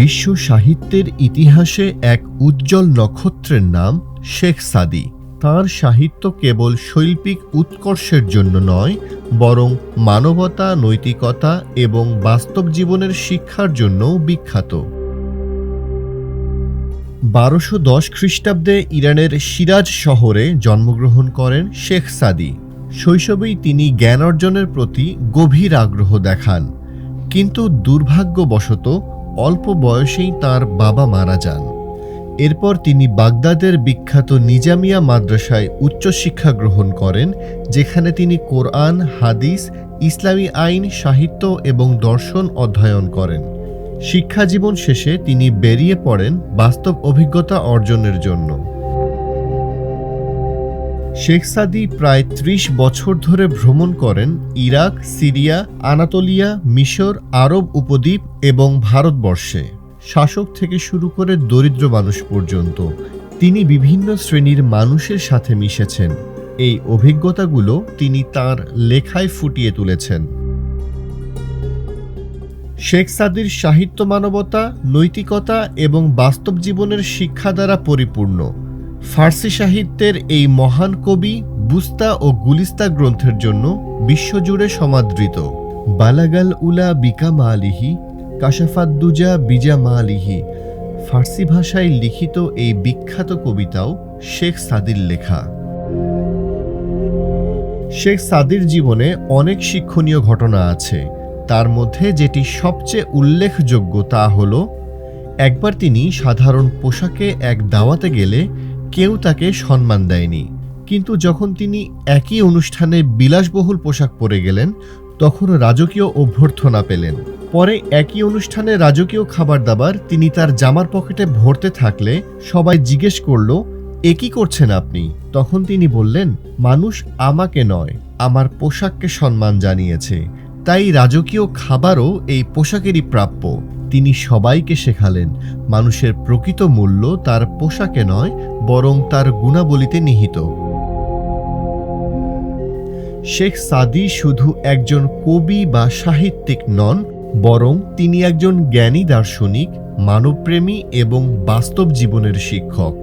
বিশ্ব সাহিত্যের ইতিহাসে এক উজ্জ্বল নক্ষত্রের নাম শেখ সাদী। তাঁর সাহিত্য কেবল শৈল্পিক উৎকর্ষের জন্য নয়, বরং মানবতা, নৈতিকতা এবং বাস্তব জীবনের শিক্ষার জন্যও বিখ্যাত। 1210 খ্রিস্টাব্দে ইরানের সিরাজ শহরে জন্মগ্রহণ করেন শেখ সাদী। শৈশবেই তিনি জ্ঞান অর্জনের প্রতি গভীর আগ্রহ দেখান, কিন্তু দুর্ভাগ্যবশত অল্প বয়সেই তাঁর বাবা মারা যান। এরপর তিনি বাগদাদের বিখ্যাত নিজামিয়া মাদ্রাসায় উচ্চশিক্ষা গ্রহণ করেন, যেখানে তিনি কোরআন, হাদিস, ইসলামী আইন, সাহিত্য এবং দর্শন অধ্যয়ন করেন। শিক্ষাজীবন শেষে তিনি বেরিয়ে পড়েন বাস্তব অভিজ্ঞতা অর্জনের জন্য। শেখ সাদী প্রায় 30 বছর ধরে ভ্রমণ করেন ইরাক, সিরিয়া, আনাতোলিয়া, মিশর, আরব উপদ্বীপ এবং ভারতবর্ষে। শাসক থেকে শুরু করে দরিদ্র মানুষ পর্যন্ত তিনি বিভিন্ন শ্রেণীর মানুষের সাথে মিশেছেন। এই অভিজ্ঞতাগুলো তিনি তাঁর লেখায় ফুটিয়ে তুলেছেন। শেখ সাদীর সাহিত্য মানবতা, নৈতিকতা এবং বাস্তব জীবনের শিক্ষা দ্বারা পরিপূর্ণ। ফার্সি সাহিত্যের এই মহান কবি বুস্তা ও গুলিস্তা গ্রন্থের জন্য বিশ্বজুড়ে সমাদৃত। বালাগাল উলা বিকামালিহি, কাশাফাদ্দুজা বিজামালিহি, ফার্সি ভাষায় লিখিত এই বিখ্যাত কবিতাও শেখ সাদীর লেখা। শেখ সাদীর জীবনে অনেক শিক্ষণীয় ঘটনা আছে। তার মধ্যে যেটি সবচেয়ে উল্লেখযোগ্য তা হল, একবার তিনি সাধারণ পোশাকে এক দাওয়াতে গেলে কেউ তাকে সম্মান দেয়নি, কিন্তু যখন তিনি একই অনুষ্ঠানে বিলাসবহুল পোশাক পরে গেলেন তখন রাজকীয় অভ্যর্থনা পেলেন। পরে একই অনুষ্ঠানে রাজকীয় খাবার দাবার তিনি তার জামার পকেটে ভরতে থাকলে সবাই জিজ্ঞেস করল, এ কি করছেন আপনি? তখন তিনি বললেন, মানুষ আমাকে নয়, আমার পোশাককে সম্মান জানিয়েছে, তাই রাজকীয় খাবারও এই পোশাকেরই প্রাপ্য। তিনি সবাইকে শেখালেন মানুষের প্রকৃত মূল্য তার পোশাকে নয়, বরং তার গুণাবলীতে নিহিত। শেখ সাদী শুধু একজন কবি বা সাহিত্যিক নন, বরং তিনি একজন জ্ঞানী দার্শনিক, মানবপ্রেমী এবং বাস্তব জীবনের শিক্ষক।